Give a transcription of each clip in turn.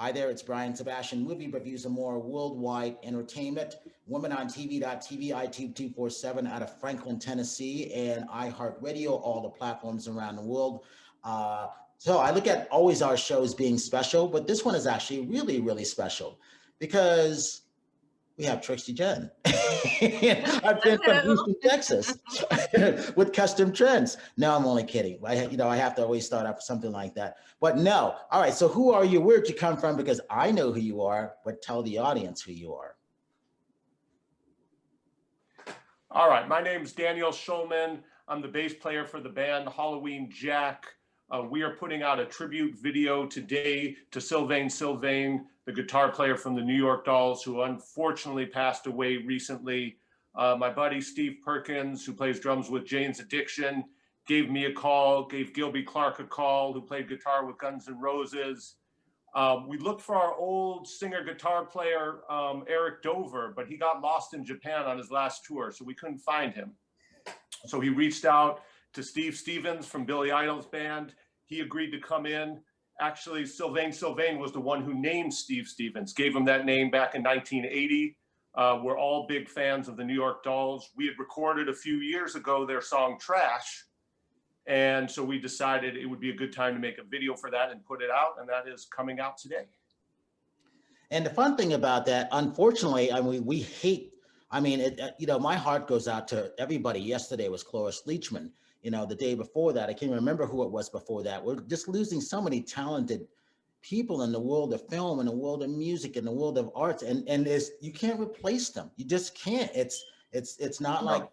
Hi there, it's Brian Sebastian, movie reviews and more worldwide entertainment. WomenOnTV.tv, iTube 247 out of Franklin, Tennessee, and iHeartRadio, all the platforms around the world. So I look at always our shows being special, but this one is actually really, really special because we have Trixie Gynn. I've been from Houston, Texas, with custom trends. No, I'm only kidding. I have to always start off with something like that. But no, all right. So who are you? Where'd you come from? Because I know who you are, but tell the audience who you are. All right, my name is Daniel Shulman. I'm the bass player for the band Halloween Jack. We are putting out a tribute video today to Sylvain Sylvain, the guitar player from the New York Dolls, who unfortunately passed away recently. My buddy Steve Perkins, who plays drums with Jane's Addiction, gave me a call, gave Gilby Clarke a call, who played guitar with Guns N' Roses. We looked for our old singer-guitar player, Eric Dover, but he got lost in Japan on his last tour, so we couldn't find him. So he reached out to Steve Stevens from Billy Idol's band. He agreed to come in. Actually, Sylvain Sylvain was the one who named Steve Stevens, gave him that name back in 1980. We're all big fans of the New York Dolls. We had recorded a few years ago their song Trash, and so we decided it would be a good time to make a video for that and put it out, and that is coming out today. And the fun thing about that, unfortunately, we hate, my heart goes out to everybody. Yesterday was Cloris Leachman. The day before that, I can't remember who it was before that. We're just losing so many talented people in the world of film, in the world of music, in the world of arts, and you can't replace them. You just can't. It's not like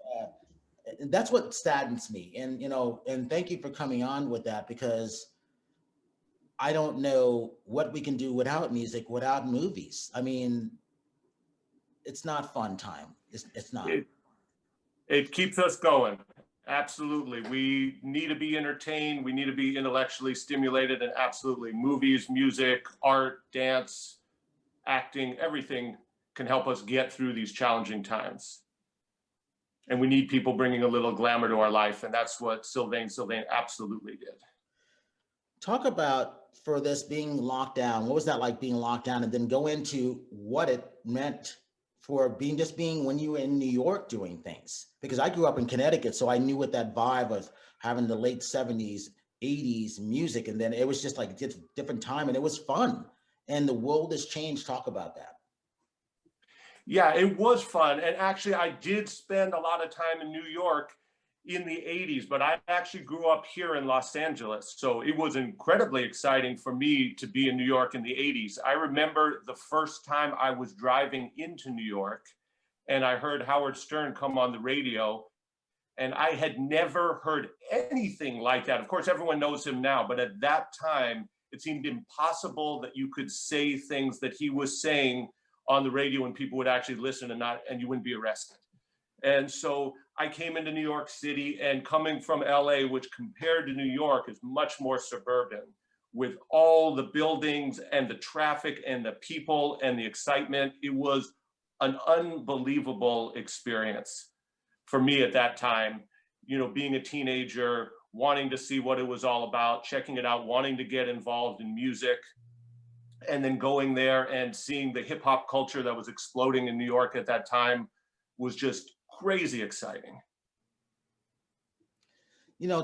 that's what saddens me. And thank you for coming on with that, because I don't know what we can do without music, without movies. I mean, it's not fun time. It's not. It keeps us going. Absolutely. We need to be entertained. We need to be intellectually stimulated, and absolutely movies, music, art, dance, acting, everything can help us get through these challenging times. And we need people bringing a little glamour to our life. And that's what Sylvain Sylvain absolutely did. Talk about, for this being locked down, what was that like being locked down, and then go into what it meant for being when you were in New York doing things? Because I grew up in Connecticut, so I knew what that vibe was, having the late 70s, 80s music. And then it was just like a different time, and it was fun. And the world has changed. Talk about that. Yeah, it was fun. And actually, I did spend a lot of time in New York in the 80s, but I actually grew up here in Los Angeles. So it was incredibly exciting for me to be in New York in the 80s. I remember the first time I was driving into New York and I heard Howard Stern come on the radio, and I had never heard anything like that. Of course, everyone knows him now, but at that time, it seemed impossible that you could say things that he was saying on the radio and people would actually listen and you wouldn't be arrested. And so I came into New York City, and coming from LA, which compared to New York is much more suburban, with all the buildings and the traffic and the people and the excitement, it was an unbelievable experience for me at that time. Being a teenager, wanting to see what it was all about, checking it out, wanting to get involved in music, and then going there and seeing the hip hop culture that was exploding in New York at that time was just crazy exciting.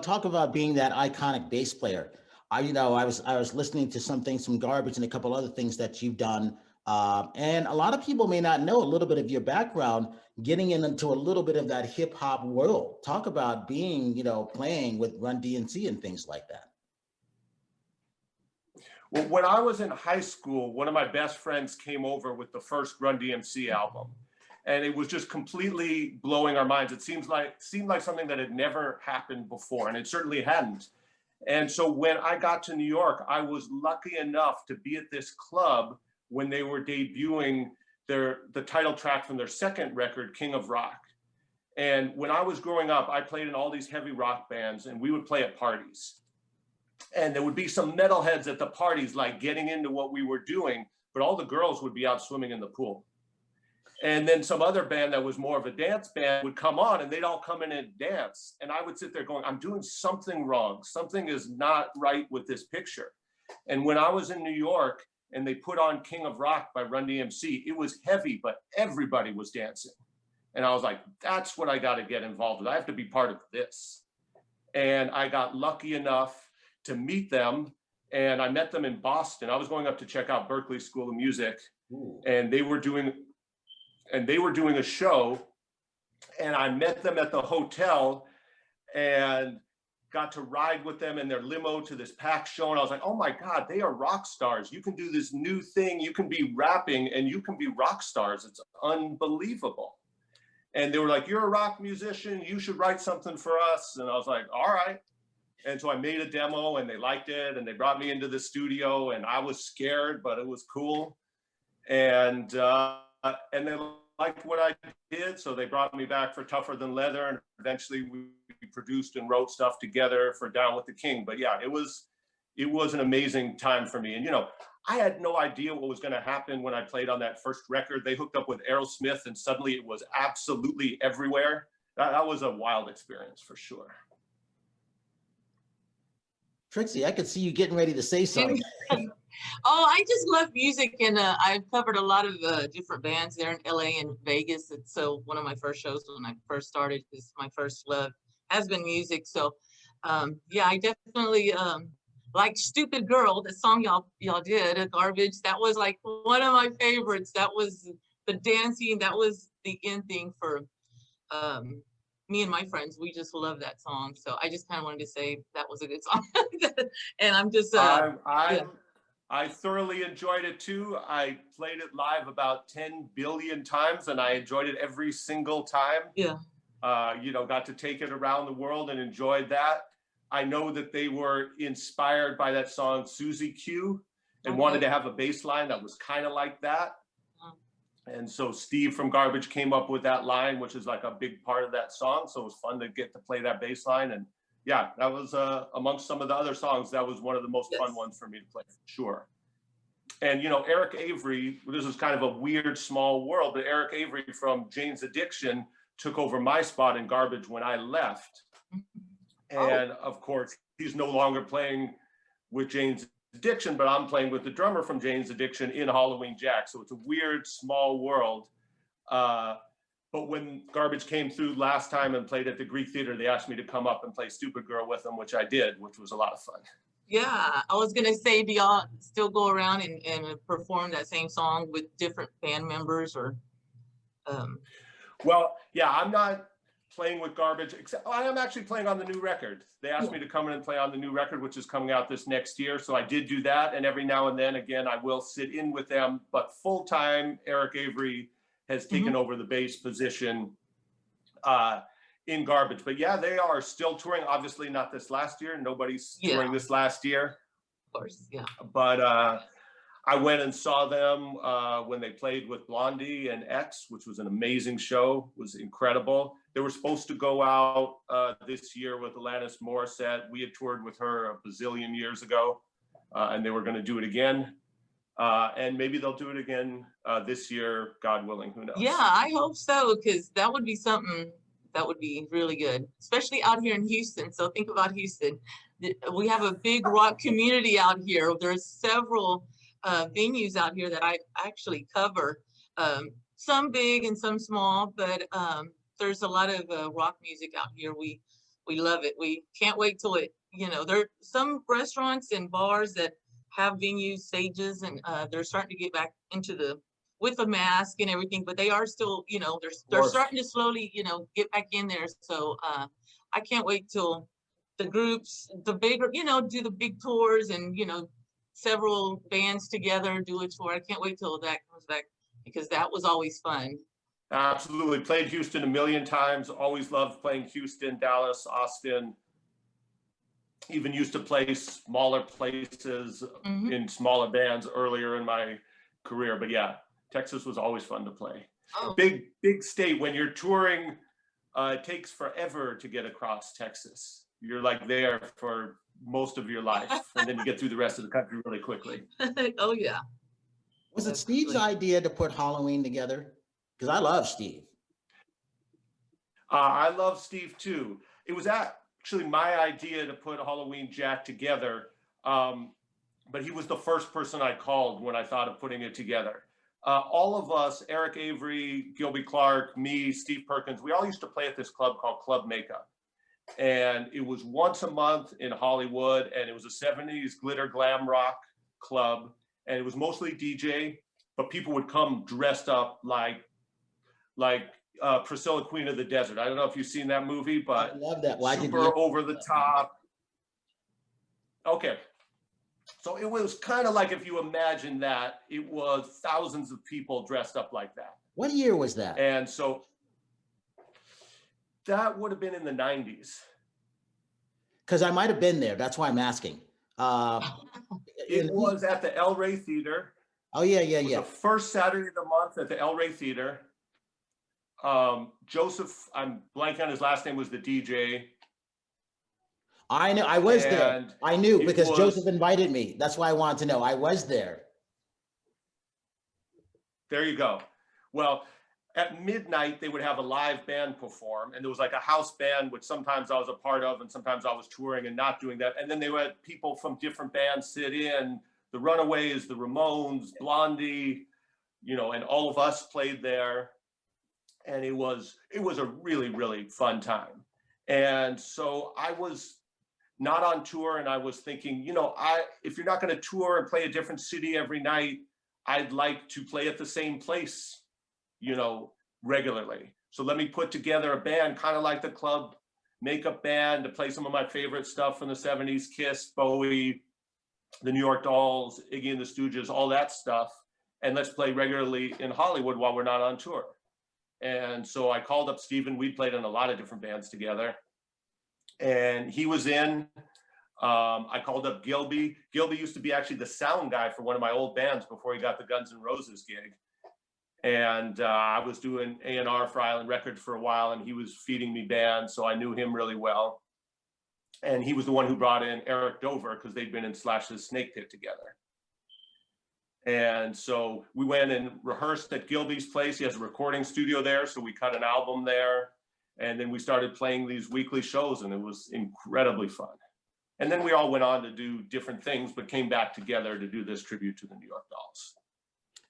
Talk about being that iconic bass player. I was listening to some Garbage and a couple other things that you've done. And a lot of people may not know a little bit of your background, getting into a little bit of that hip hop world. Talk about being, playing with Run DMC and things like that. Well, when I was in high school, one of my best friends came over with the first Run DMC album, and it was just completely blowing our minds. It seemed like something that had never happened before, and it certainly hadn't. And so when I got to New York, I was lucky enough to be at this club when they were debuting the title track from their second record, King of Rock. And when I was growing up, I played in all these heavy rock bands, and we would play at parties. And there would be some metalheads at the parties, like getting into what we were doing, but all the girls would be out swimming in the pool. And then some other band that was more of a dance band would come on, and they'd all come in and dance. And I would sit there going, I'm doing something wrong. Something is not right with this picture. And when I was in New York, and they put on King of Rock by Run DMC. It was heavy, but everybody was dancing. And I was like, that's what I got to get involved with. I have to be part of this. And I got lucky enough to meet them. And I met them in Boston. I was going up to check out Berklee School of Music. Ooh. And they were doing a show. And I met them at the hotel and got to ride with them in their limo to this packed show. And I was like, oh my God, they are rock stars. You can do this new thing. You can be rapping and you can be rock stars. It's unbelievable. And they were like, you're a rock musician. You should write something for us. And I was like, all right. And so I made a demo and they liked it. And they brought me into the studio and I was scared, but it was cool. And they liked what I did. So they brought me back for Tougher Than Leather. And eventually we produced and wrote stuff together for Down with the King. But yeah, it was an amazing time for me. And, you know, I had no idea what was going to happen when I played on that first record. They hooked up with Aerosmith and suddenly it was absolutely everywhere. That was a wild experience for sure. Trixie, I could see you getting ready to say something. Oh, I just love music, and I've covered a lot of different bands there in LA and Vegas. And so one of my first shows when I first started, because my first love has been music. So yeah, I definitely like Stupid Girl, the song y'all did, Garbage. That was like one of my favorites. That was the dancing. That was the end thing for me and my friends. We just love that song. So I just kind of wanted to say that was a good song. And I'm just yeah. I thoroughly enjoyed it too. I played it live about 10 billion times and I enjoyed it every single time. Yeah. You know, got to take it around the world and enjoyed that. I know that they were inspired by that song Susie Q and wanted to have a bass line that was kind of like that. And so Steve from Garbage came up with that line, which is like a big part of that song. So it was fun to get to play that bass line. And yeah, that was amongst some of the other songs, that was one of the most fun ones for me to play, for sure. And, you know, Eric Avery, this is kind of a weird small world, but Eric Avery from Jane's Addiction took over my spot in Garbage when I left. And of course, he's no longer playing with Jane's Addiction, but I'm playing with the drummer from Jane's Addiction in Halloween Jack. So it's a weird small world. But when Garbage came through last time and played at the Greek Theater, they asked me to come up and play Stupid Girl with them, which I did, which was a lot of fun. Yeah, I was gonna say, do y'all still go around and perform that same song with different band members or? Well, yeah, I'm not playing with Garbage, except I am actually playing on the new record. They asked me to come in and play on the new record, which is coming out this next year. So I did do that. And every now and then, again, I will sit in with them, but full time, Eric Avery has taken over the bass position in Garbage. But yeah, they are still touring. Obviously not this last year. Nobody's touring this last year. Of course, yeah. But I went and saw them when they played with Blondie and X, which was an amazing show. It was incredible. They were supposed to go out this year with Alanis Morissette. We had toured with her a bazillion years ago, and they were going to do it again. And maybe they'll do it again this year, God willing, who knows? Yeah, I hope so, because that would be something that would be really good, especially out here in Houston. So think about Houston. We have a big rock community out here. There's several venues out here that I actually cover, some big and some small, but there's a lot of rock music out here. We love it. We can't wait till it, you know, there are some restaurants and bars that have venues, stages, and they're starting to get back into with a mask and everything, but they are still, you know, they're starting to slowly, you know, get back in there. So I can't wait till the groups, the bigger, you know, do the big tours and, you know, several bands together do a tour. I can't wait till that comes back, because that was always fun. Absolutely. Played Houston a million times. Always loved playing Houston, Dallas, Austin. Even used to play smaller places in smaller bands earlier in my career. But yeah, Texas was always fun to play. Big state. When you're touring, it takes forever to get across Texas. You're like there for most of your life, and then you get through the rest of the country really quickly. Oh yeah. Was it Steve's idea to put Halloween together? Because I love Steve. I love Steve too. It was actually my idea to put Halloween Jack together. but he was the first person I called when I thought of putting it together. All of us, Eric Avery, Gilby Clark, me, Steve Perkins, we all used to play at this club called Club Makeup. And it was once a month in Hollywood, and it was a 70s glitter glam rock club. And it was mostly DJ, but people would come dressed up like Priscilla, Queen of the Desert. I don't know if you've seen that movie, but I love that. super over the top. Okay. So it was kind of like, if you imagine that, it was thousands of people dressed up like that. What year was that? And so that would have been in the 90s. Because I might have been there. That's why I'm asking. It was at the El Rey Theater. Oh, yeah. The first Saturday of the month at the El Rey Theater. Joseph, I'm blanking on his last name, was the DJ. I know. I was there. I knew because Joseph invited me. That's why I wanted to know. I was there. There you go. Well, at midnight, they would have a live band perform, and there was like a house band, which sometimes I was a part of, and sometimes I was touring and not doing that. And then they would have people from different bands sit in, the Runaways, the Ramones, Blondie, you know, and all of us played there. And it was a really, really fun time. And so I was not on tour, and I was thinking, you know, if you're not going to tour and play a different city every night, I'd like to play at the same place, you know, regularly. So let me put together a band, kind of like the Club Makeup band, to play some of my favorite stuff from the 70s, Kiss, Bowie, the New York Dolls, Iggy and the Stooges, all that stuff. And let's play regularly in Hollywood while we're not on tour. And so I called up Steven. We played in a lot of different bands together. And he was in. I called up Gilby. Gilby used to be actually the sound guy for one of my old bands before he got the Guns N' Roses gig. And I was doing A&R for Island Records for a while, and he was feeding me bands, so I knew him really well. And he was the one who brought in Eric Dover, because they'd been in Slash's Snake Pit together. And so we went and rehearsed at Gilby's place. He has a recording studio there, so we cut an album there. And then we started playing these weekly shows, and it was incredibly fun. And then we all went on to do different things, but came back together to do this tribute to the New York Dolls.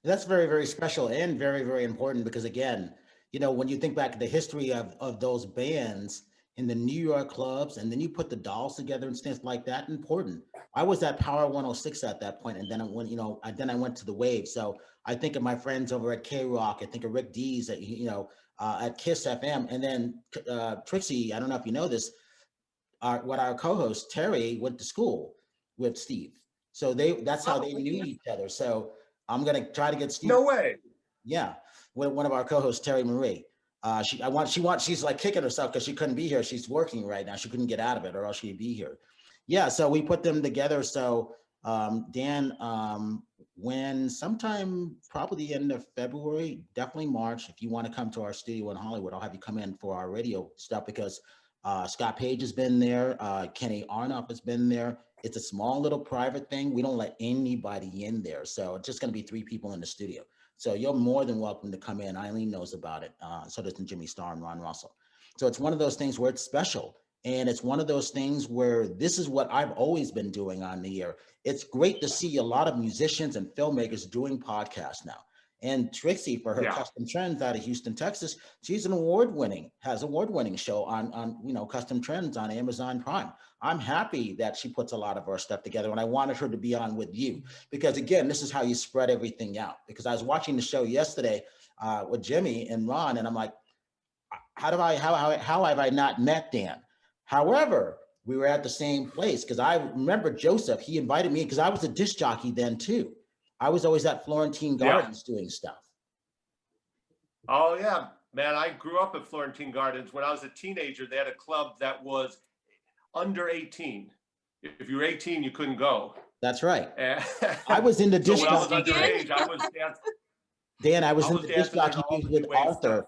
That's very, very special and very, very important because, again, you know, when you think back to the history of those bands in the New York clubs, and then you put the Dolls together and things like that, important. I was at Power 106 at that point, and then I went, you know, then I went to the Wave. So I think of my friends over at K-Rock. I think of Rick Dees at, you know, at Kiss FM, and then Trixie. I don't know if you know this. Our co-host Terry went to school with Steve, so that's how they knew each other. So I'm gonna try to get Steve. No way. Yeah, with one of our co-hosts, Terry Marie. She's like kicking herself because she couldn't be here. She's working right now. She couldn't get out of it, or else she'd be here. Yeah, so we put them together. So Dan, when sometime probably the end of February, definitely March, if you want to come to our studio in Hollywood, I'll have you come in for our radio stuff because Scott Page has been there. Kenny Arnoff has been there. It's a small little private thing. We don't let anybody in there. So it's just going to be 3 people in the studio. So you're more than welcome to come in. Eileen knows about it. So does Jimmy Starr and Ron Russell. So it's one of those things where it's special. And it's one of those things where this is what I've always been doing on the air. It's great to see a lot of musicians and filmmakers doing podcasts now. And Trixie, for her Custom Trends out of Houston, Texas, she's has award-winning show on you know, Custom Trends on Amazon Prime. I'm happy that she puts a lot of our stuff together, and I wanted her to be on with you because, again, this is how you spread everything out. Because I was watching the show yesterday with Jimmy and Ron, and I'm like, how have I not met Dan? However, we were at the same place because I remember Joseph. He invited me because I was a disc jockey then too. I was always at Florentine Gardens doing stuff. Oh yeah, man! I grew up at Florentine Gardens. When I was a teenager, they had a club that was under 18. If you were 18, you couldn't go. That's right. I was in the disc jockey. So when I was underage, I was dancing. Dan, I was in the disc jockey with Arthur.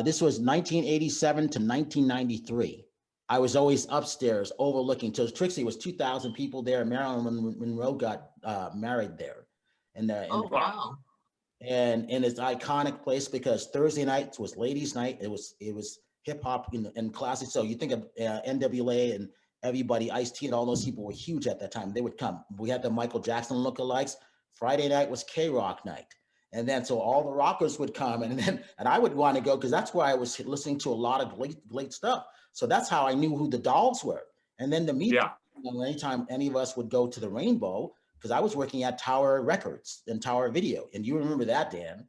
This was 1987 to 1993. I was always upstairs overlooking. So Trixie was 2,000 people there. Marilyn Monroe got married there. Wow. And it's an iconic place because Thursday nights was ladies' night. It was hip hop and classic. So you think of NWA everybody, Ice-T and all those people were huge at that time. They would come. We had the Michael Jackson lookalikes. Friday night was K-Rock night. And then so all the rockers would come, and I would want to go because that's where I was listening to a lot of great stuff. So that's how I knew who the Dolls were. And then to meet them, anytime any of us would go to the Rainbow, because I was working at Tower Records and Tower Video. And you remember that, Dan.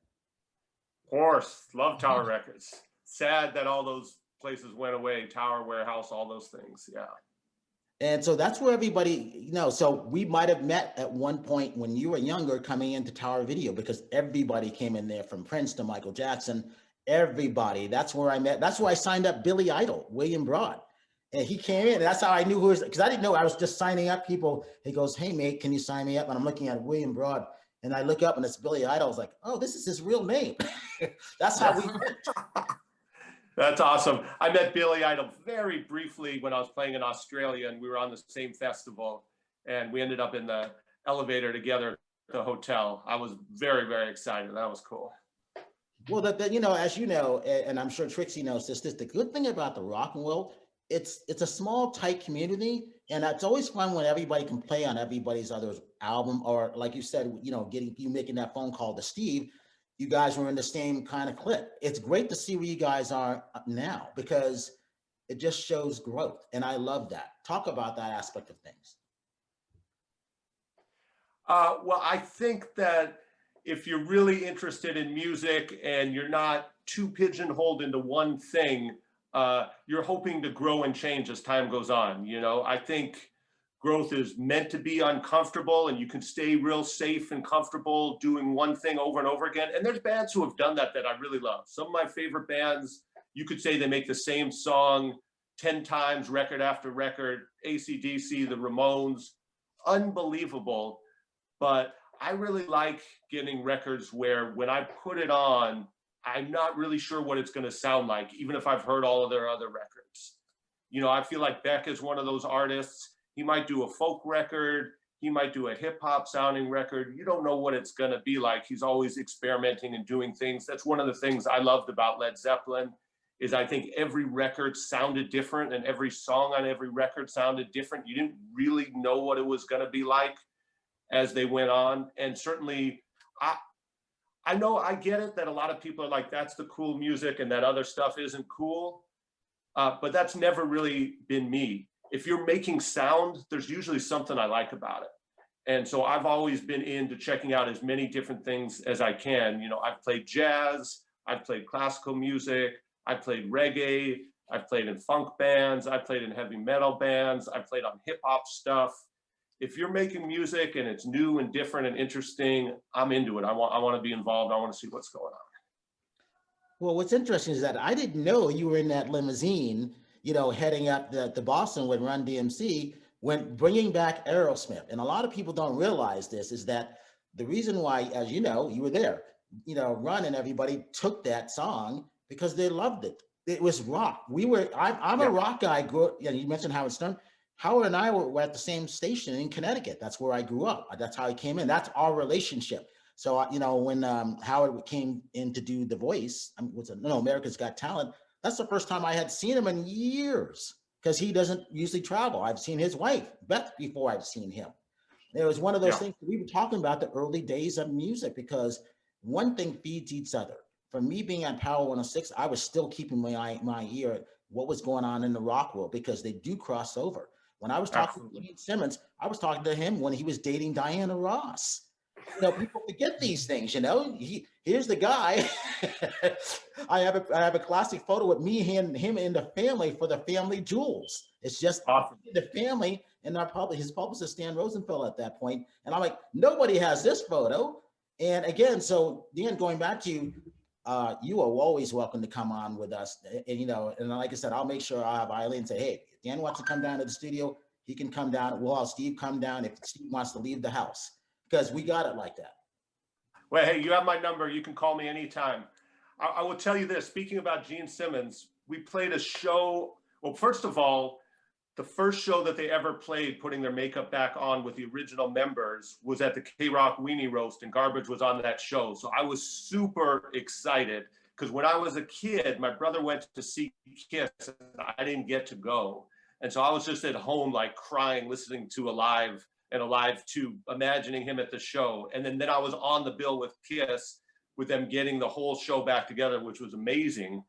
Of course, love Tower Records. Sad that all those places went away, Tower Warehouse, all those things, yeah. And so that's where everybody, so we might have met at one point when you were younger coming into Tower Video, because everybody came in there from Prince to Michael Jackson, everybody. That's where I met. That's where I signed up Billy Idol, William Broad. And he came in, and that's how I knew who was, because I didn't know, I was just signing up people. He goes, hey, mate, can you sign me up? And I'm looking at William Broad, and I look up and it's Billy Idol. I was like, oh, this is his real name. That's how we met. That's awesome. I met Billy Idol very briefly when I was playing in Australia, and we were on the same festival, and we ended up in the elevator together at the hotel. I was very, very excited. That was cool. Well, as you know, and I'm sure Trixie knows this, the good thing about the rock and roll, it's a small, tight community, and it's always fun when everybody can play on everybody's other album, or like you said, making that phone call to Steve. You guys were in the same kind of clip. It's great to see where you guys are now, because it just shows growth. And I love that. Talk about that aspect of things. Well, I think that if you're really interested in music and you're not too pigeonholed into one thing, you're hoping to grow and change as time goes on. I think growth is meant to be uncomfortable, and you can stay real safe and comfortable doing one thing over and over again. And there's bands who have done that I really love. Some of my favorite bands, you could say they make the same song 10 times, record after record. AC/DC, the Ramones, unbelievable. But I really like getting records where when I put it on, I'm not really sure what it's going to sound like, even if I've heard all of their other records. I feel like Beck is one of those artists. He might do a folk record. He might do a hip hop sounding record. You don't know what it's going to be like. He's always experimenting and doing things. That's one of the things I loved about Led Zeppelin, is I think every record sounded different, and every song on every record sounded different. You didn't really know what it was going to be like as they went on. And certainly I know, I get it that a lot of people are like, that's the cool music and that other stuff isn't cool. But that's never really been me. If you're making sound, there's usually something I like about it. And so I've always been into checking out as many different things as I can. I've played jazz, I've played classical music, I've played reggae, I've played in funk bands, I've played in heavy metal bands, I've played on hip hop stuff. If you're making music and it's new and different and interesting, I'm into it. I want to be involved. I want to see what's going on. Well, what's interesting is that I didn't know you were in that limousine, heading up to Boston with Run DMC, when bringing back Aerosmith. And a lot of people don't realize this, is that the reason why, as you know, you were there, Run and everybody took that song because they loved it. It was rock. I'm a rock guy. You mentioned Howard Stern. Howard and I were at the same station in Connecticut. That's where I grew up. That's how I came in. That's our relationship. So, when Howard came in to do The Voice, America's Got Talent, that's the first time I had seen him in years, because he doesn't usually travel. I've seen his wife, Beth, before I've seen him. It was one of those things we were talking about, the early days of music, because one thing feeds each other. For me being on Power 106, I was still keeping my ear at what was going on in the rock world, because they do cross over. When I was talking to Gene Simmons, I was talking to him when he was dating Diana Ross. People forget these things. Here's the guy. I have a classic photo with me and him in the family for the family jewels. It's just awesome. The family, and his publicist Stan Rosenfeld at that point. And I'm like, nobody has this photo. And again, so Dan, going back to you, you are always welcome to come on with us. And like I said, I'll make sure I have Eileen say, hey, if Dan wants to come down to the studio, he can come down. We'll have Steve come down if Steve wants to leave the house, because we got it like that. Well, hey, you have my number. You can call me anytime. I will tell you this, speaking about Gene Simmons, we played a show. Well, first of all, the first show that they ever played, putting their makeup back on with the original members, was at the K-Rock Weenie Roast, and Garbage was on that show. So I was super excited, because when I was a kid, my brother went to see Kiss, and I didn't get to go. And so I was just at home, like crying, listening to Alive and Alive 2, imagining him at the show. And then I was on the bill with Kiss, with them getting the whole show back together, which was amazing.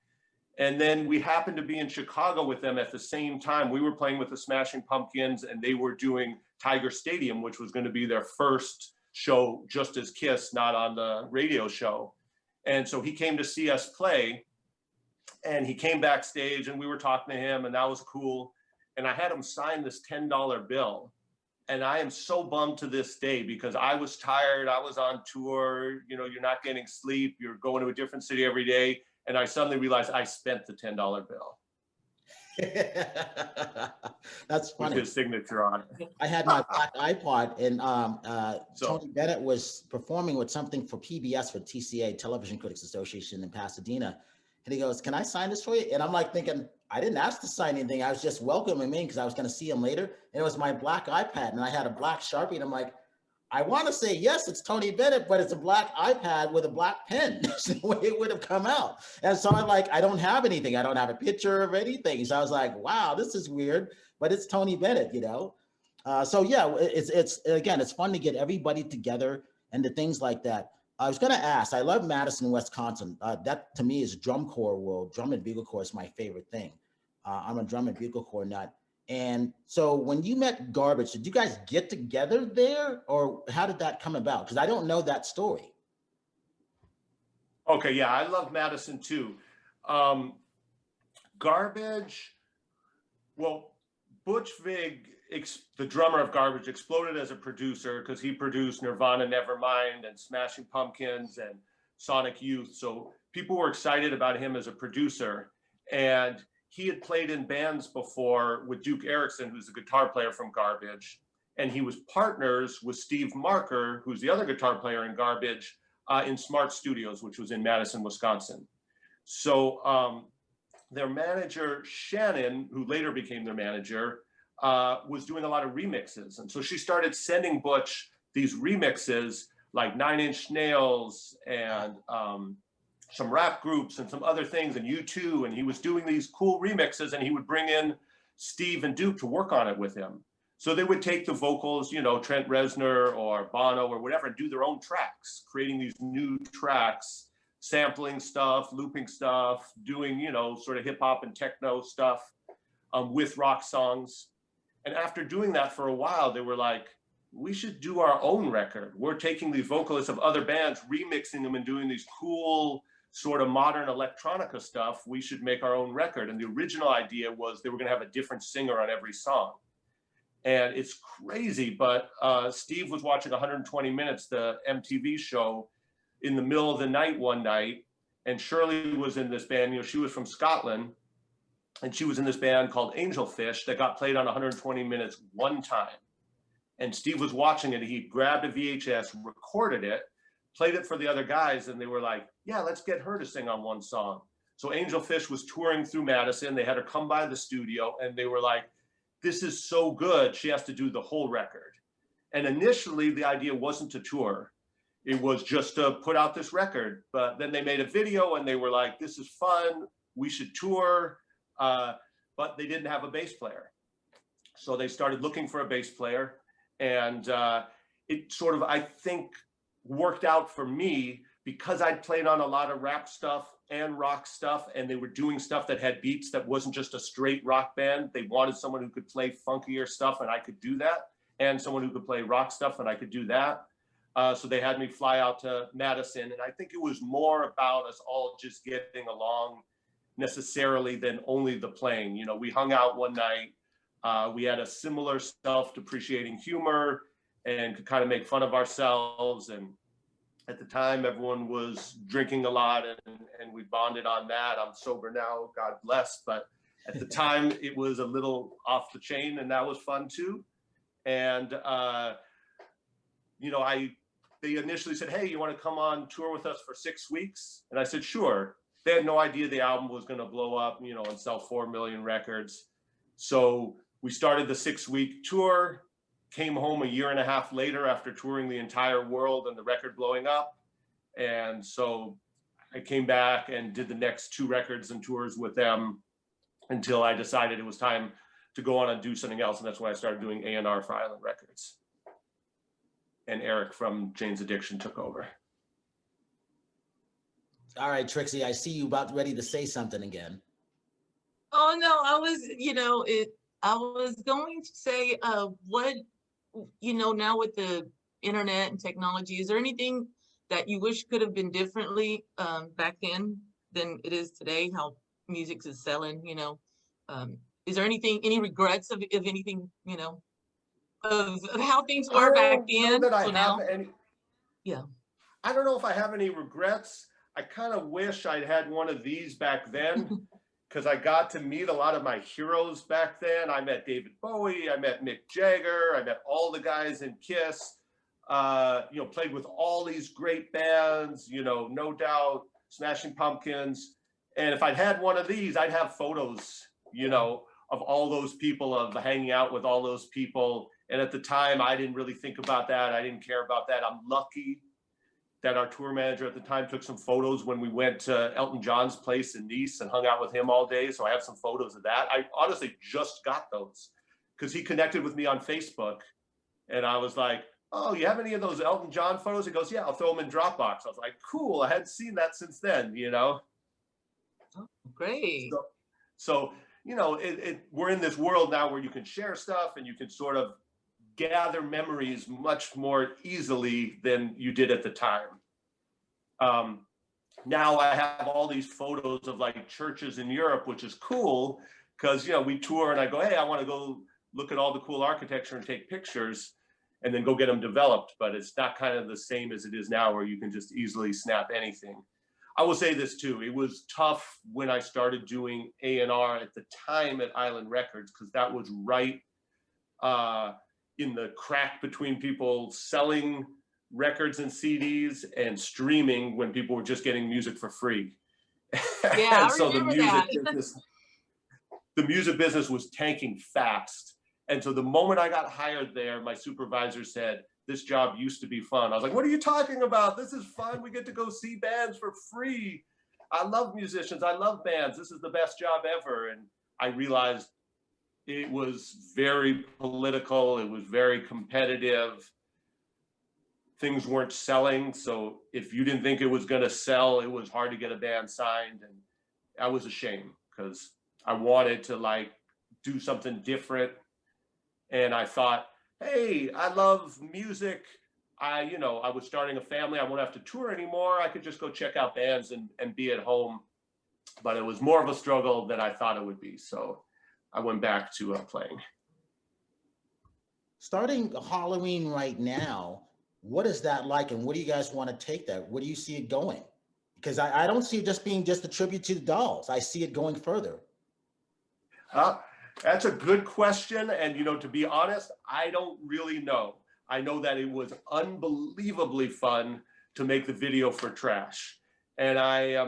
And then we happened to be in Chicago with them at the same time. We were playing with the Smashing Pumpkins, and they were doing Tiger Stadium, which was going to be their first show just as Kiss, not on the radio show. And so he came to see us play, and he came backstage, and we were talking to him, and that was cool. And I had him sign this $10 bill. And I am so bummed to this day because I was tired. I was on tour. You know, you're not getting sleep. You're going to a different city every day. And I suddenly realized I spent the $10 bill. That's funny. With his signature on it. I had my black iPod, and Tony Bennett was performing with something for PBS, for TCA, Television Critics Association in Pasadena. And he goes, "Can I sign this for you?" And I'm like thinking, I didn't ask to sign anything. I was just welcoming him in because I was going to see him later. And it was my black iPad, and I had a black Sharpie. And I'm like, I want to say, yes, it's Tony Bennett, but it's a black iPad with a black pen. That's the way it would have come out. And so I'm like, I don't have anything. I don't have a picture of anything. So I was like, wow, this is weird, but it's Tony Bennett, you know? So yeah, it's again, it's fun to get everybody together and the things like that. I was going to ask, I love Madison, Wisconsin. That to me is drum corps world. Drum and bugle corps is my favorite thing. I'm a drum and bugle corps nut. And so when you met Garbage, did you guys get together there, or how did that come about? Because I don't know that story. Okay, yeah, I love Madison too. Garbage, well, Butch Vig, the drummer of Garbage, exploded as a producer because he produced Nirvana, Nevermind, and Smashing Pumpkins and Sonic Youth. So people were excited about him as a producer. And he had played in bands before with Duke Erickson, who's a guitar player from Garbage. And he was partners with Steve Marker, who's the other guitar player in Garbage, in Smart Studios, which was in Madison, Wisconsin. So their manager, Shannon, who later became their manager, was doing a lot of remixes. And so she started sending Butch these remixes like Nine Inch Nails and some rap groups and some other things, and U2, and he was doing these cool remixes, and he would bring in Steve and Duke to work on it with him. So they would take the vocals, you know, Trent Reznor or Bono or whatever, and do their own tracks, creating these new tracks, sampling stuff, looping stuff, doing, you know, sort of hip hop and techno stuff with rock songs. And after doing that for a while, they were like, we should do our own record. We're taking these vocalists of other bands, remixing them and doing these cool sort of modern electronica stuff. We should make our own record. And the original idea was they were going to have a different singer on every song. And it's crazy, but Steve was watching 120 Minutes, the MTV show, in the middle of the night one night. And Shirley was in this band, you know, she was from Scotland. And she was in this band called Angelfish that got played on 120 Minutes one time. And Steve was watching it. He grabbed a VHS, recorded it, played it for the other guys, and they were like, yeah, let's get her to sing on one song. So Angelfish was touring through Madison. They had her come by the studio, and they were like, this is so good, she has to do the whole record. And initially, the idea wasn't to tour. It was just to put out this record. But then they made a video, and they were like, this is fun, we should tour. But they didn't have a bass player. So they started looking for a bass player. And it sort of, I think, worked out for me because I'd played on a lot of rap stuff and rock stuff, and they were doing stuff that had beats that wasn't just a straight rock band. They wanted someone who could play funkier stuff, and I could do that, and someone who could play rock stuff, and I could do that. So they had me fly out to Madison, and I think it was more about us all just getting along necessarily than only the playing. You know, we hung out one night. We had a similar self-depreciating humor and could kind of make fun of ourselves. And at the time, everyone was drinking a lot, and we bonded on that. I'm sober now, God bless. But at the time, it was a little off the chain, and that was fun too. And, you know, they initially said, hey, you want to come on tour with us for 6 weeks? And I said, sure. They had no idea the album was going to blow up, you know, and sell 4 million records. So we started the 6-week tour, came home a year and a half later after touring the entire world and the record blowing up. And so I came back and did the next 2 records and tours with them until I decided it was time to go on and do something else. And that's when I started doing A&R for Island Records. And Eric from Jane's Addiction took over. All right, Trixie, I see you about ready to say something again. Oh no, I was, I was going to say, what, now with the internet and technology, is there anything that you wish could have been differently back then than it is today? How music is selling, is there any regrets of anything, of how things were back then? So now, yeah. I don't know if I have any regrets. I kind of wish I'd had one of these back then, because I got to meet a lot of my heroes back then. I met David Bowie, I met Mick Jagger, I met all the guys in Kiss, played with all these great bands, No Doubt, Smashing Pumpkins. And if I'd had one of these, I'd have photos, of all those people, of hanging out with all those people. And at the time, I didn't really think about that. I didn't care about that. I'm lucky that our tour manager at the time took some photos when we went to Elton John's place in Nice and hung out with him all day. So I have some photos of that. I honestly just got those because he connected with me on Facebook. And I was like, oh, you have any of those Elton John photos? He goes, yeah, I'll throw them in Dropbox. I was like, cool. I hadn't seen that since then, Oh, great. So we're in this world now where you can share stuff and you can sort of gather memories much more easily than you did at the time. Now I have all these photos of like churches in Europe, which is cool because, we tour and I go, hey, I want to go look at all the cool architecture and take pictures and then go get them developed. But it's not kind of the same as it is now where you can just easily snap anything. I will say this too, it was tough when I started doing A&R at the time at Island Records, because that was right in the crack between people selling records and CDs and streaming when people were just getting music for free. Yeah, and so remember that. The music business was tanking fast. And so the moment I got hired there, my supervisor said, this job used to be fun. I was like, what are you talking about? This is fun. We get to go see bands for free. I love musicians. I love bands. This is the best job ever. And I realized it was very political. It was very competitive. Things weren't selling. So if you didn't think it was going to sell, it was hard to get a band signed. And that was a shame because I wanted to do something different. And I thought, hey, I love music. I was starting a family. I won't have to tour anymore. I could just go check out bands and be at home. But it was more of a struggle than I thought it would be. So I went back to playing. Starting Halloween right now, what is that like? And what do you guys want to take that? Where do you see it going? Because I don't see it just being just a tribute to the dolls. I see it going further. That's a good question. And, to be honest, I don't really know. I know that it was unbelievably fun to make the video for Trash. And I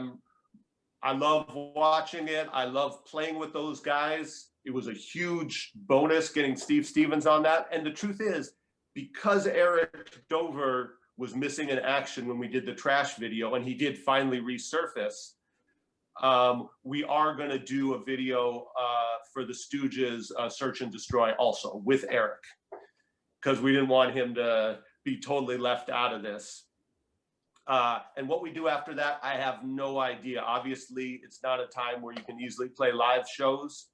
love watching it. I love playing with those guys. It was a huge bonus getting Steve Stevens on that. And the truth is, because Eric Dover was missing in action when we did the Trash video, and he did finally resurface, we are going to do a video for the Stooges, Search and Destroy, also with Eric, because we didn't want him to be totally left out of this. And what we do after that, I have no idea. Obviously, it's not a time where you can easily play live shows,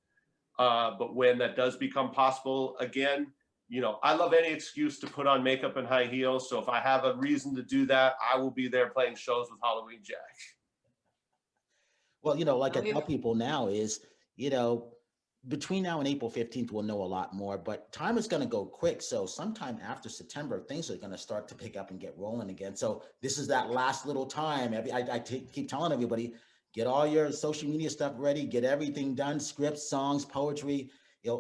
but when that does become possible again, I love any excuse to put on makeup and high heels. So if I have a reason to do that, I will be there playing shows with Halloween Jack. Well, like I tell people now is, between now and April 15th, we'll know a lot more, but time is going to go quick. So sometime after September, things are going to start to pick up and get rolling again. So this is that last little time. I keep telling everybody, get all your social media stuff ready, get everything done, scripts, songs, poetry,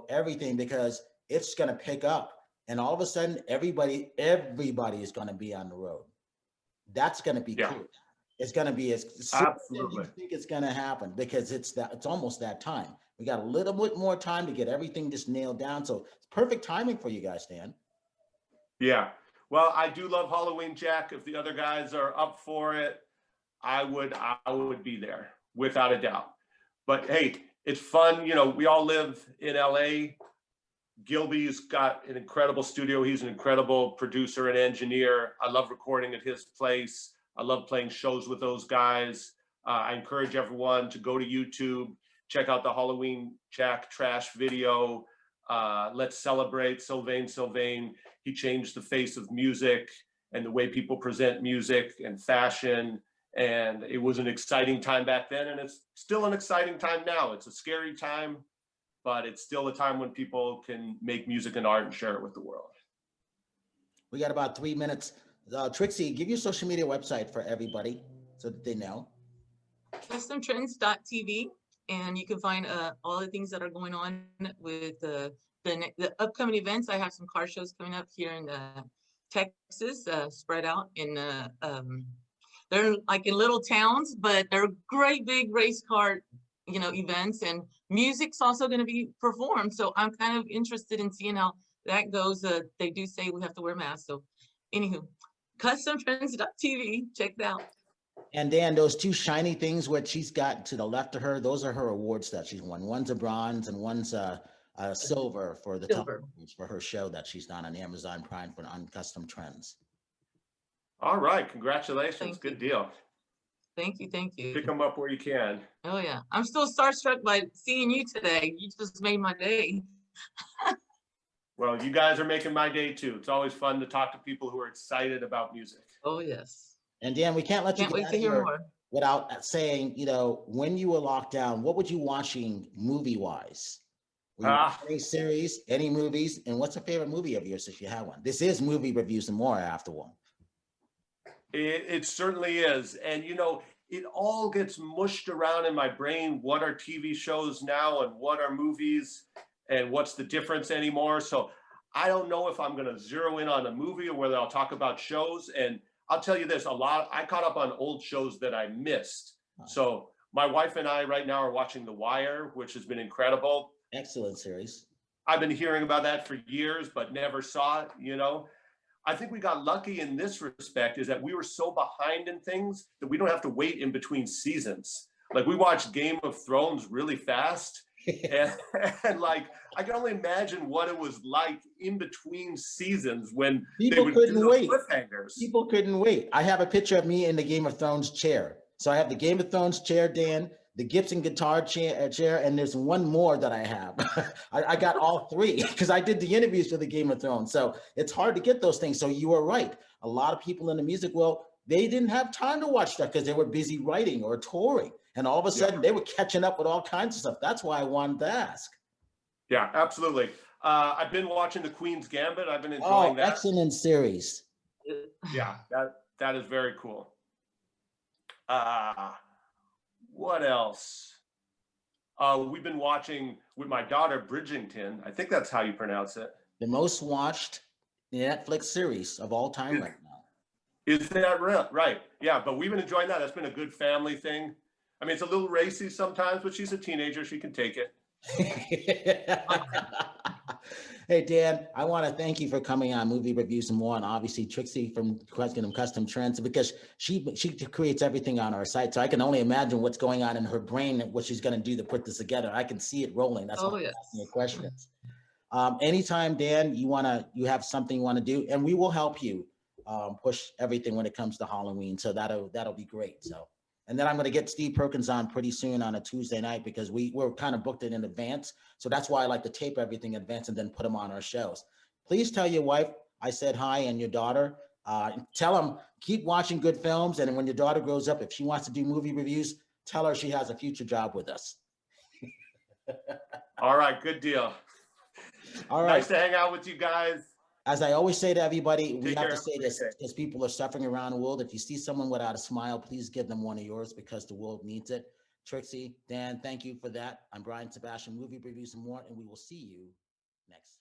everything, because it's going to pick up. And all of a sudden, everybody is going to be on the road. That's going to be cool. It's going to be as soon as you think it's going to happen, because it's almost that time. We got a little bit more time to get everything just nailed down. So it's perfect timing for you guys, Dan. Yeah. Well, I do love Halloween Jack. If the other guys are up for it, I would be there without a doubt. But hey, it's fun. You know, we all live in LA. Gilby's got an incredible studio. He's an incredible producer and engineer. I love recording at his place. I love playing shows with those guys. I encourage everyone to go to YouTube, check out the Halloween Jack Trash video. Let's celebrate Sylvain. He changed the face of music and the way people present music and fashion. And it was an exciting time back then, and it's still an exciting time now. It's a scary time, but it's still a time when people can make music and art and share it with the world. We got about 3 minutes. Trixie, give your social media website for everybody so that they know. CustomTrends.tv, and you can find all the things that are going on with the upcoming events. I have some car shows coming up here in Texas, spread out in they're like in little towns, but they're great big race car, you know, events, and music's also going to be performed. So I'm kind of interested in seeing how that goes. They do say we have to wear masks. So anywho, CustomTrends.tv, check it out. And Dan, those two shiny things, what she's got to the left of her, those are her awards that she's won. One's a bronze and one's a silver for the top for her show that she's done on Amazon Prime for on Custom Trends. All right, congratulations. Good deal. Thank you. Pick them up where you can. Oh yeah, I'm still starstruck by seeing you today. You just made my day. Well, you guys are making my day too. It's always fun to talk to people who are excited about music. Oh yes. And Dan, we can't let you get out of here without saying, you know, when you were locked down, what would you watching movie-wise? Any series, any movies, and what's a favorite movie of yours if you have one? This is Movie Reviews and More after one. It certainly is. And, you know, it all gets mushed around in my brain. What are TV shows now and what are movies and what's the difference anymore? So I don't know if I'm going to zero in on a movie or whether I'll talk about shows. And I'll tell you this, I caught up on old shows that I missed. So my wife and I right now are watching The Wire, which has been incredible. Excellent series. I've been hearing about that for years, but never saw it, you know. I think we got lucky in this respect is that we were so behind in things that we don't have to wait in between seasons. Like we watched Game of Thrones really fast. and like, I can only imagine what it was like in between seasons when people couldn't wait. Cliffhangers. People couldn't wait. I have a picture of me in the Game of Thrones chair. So I have the Game of Thrones chair, Dan, the Gibson guitar chair, and there's one more that I have. I got all three because I did the interviews for the Game of Thrones. So it's hard to get those things. So you were right. A lot of people in the music world, they didn't have time to watch that because they were busy writing or touring. And all of a sudden they were catching up with all kinds of stuff. That's why I wanted to ask. Yeah, absolutely. I've been watching The Queen's Gambit. I've been enjoying that. Excellent series. Yeah, that is very cool. What else? We've been watching with my daughter, Bridgerton. I think that's how you pronounce it. The most watched Netflix series of all time right now. Is that real? Right. Yeah, but we've been enjoying that. That's been a good family thing. I mean, it's a little racy sometimes, but she's a teenager. She can take it. Hey, Dan, I want to thank you for coming on Movie Reviews and More, and obviously Trixie from Custom Trends, because she creates everything on our site. So I can only imagine what's going on in her brain and what she's going to do to put this together. I can see it rolling. That's why I'm asking you questions. Anytime, Dan, you have something you want to do, and we will help you push everything when it comes to Halloween. So that'll be great. So. And then I'm going to get Steve Perkins on pretty soon on a Tuesday night because we're kind of booked it in advance. So that's why I like to tape everything in advance and then put them on our shows. Please tell your wife I said hi and your daughter. Tell them keep watching good films. And when your daughter grows up, if she wants to do movie reviews, tell her she has a future job with us. All right. Good deal. All right. Nice to hang out with you guys. As I always say to everybody, we have to say this because people are suffering around the world. If you see someone without a smile, please give them one of yours because the world needs it. Trixie, Dan, thank you for that. I'm Sebastian, Movie Reviews and More, and we will see you next.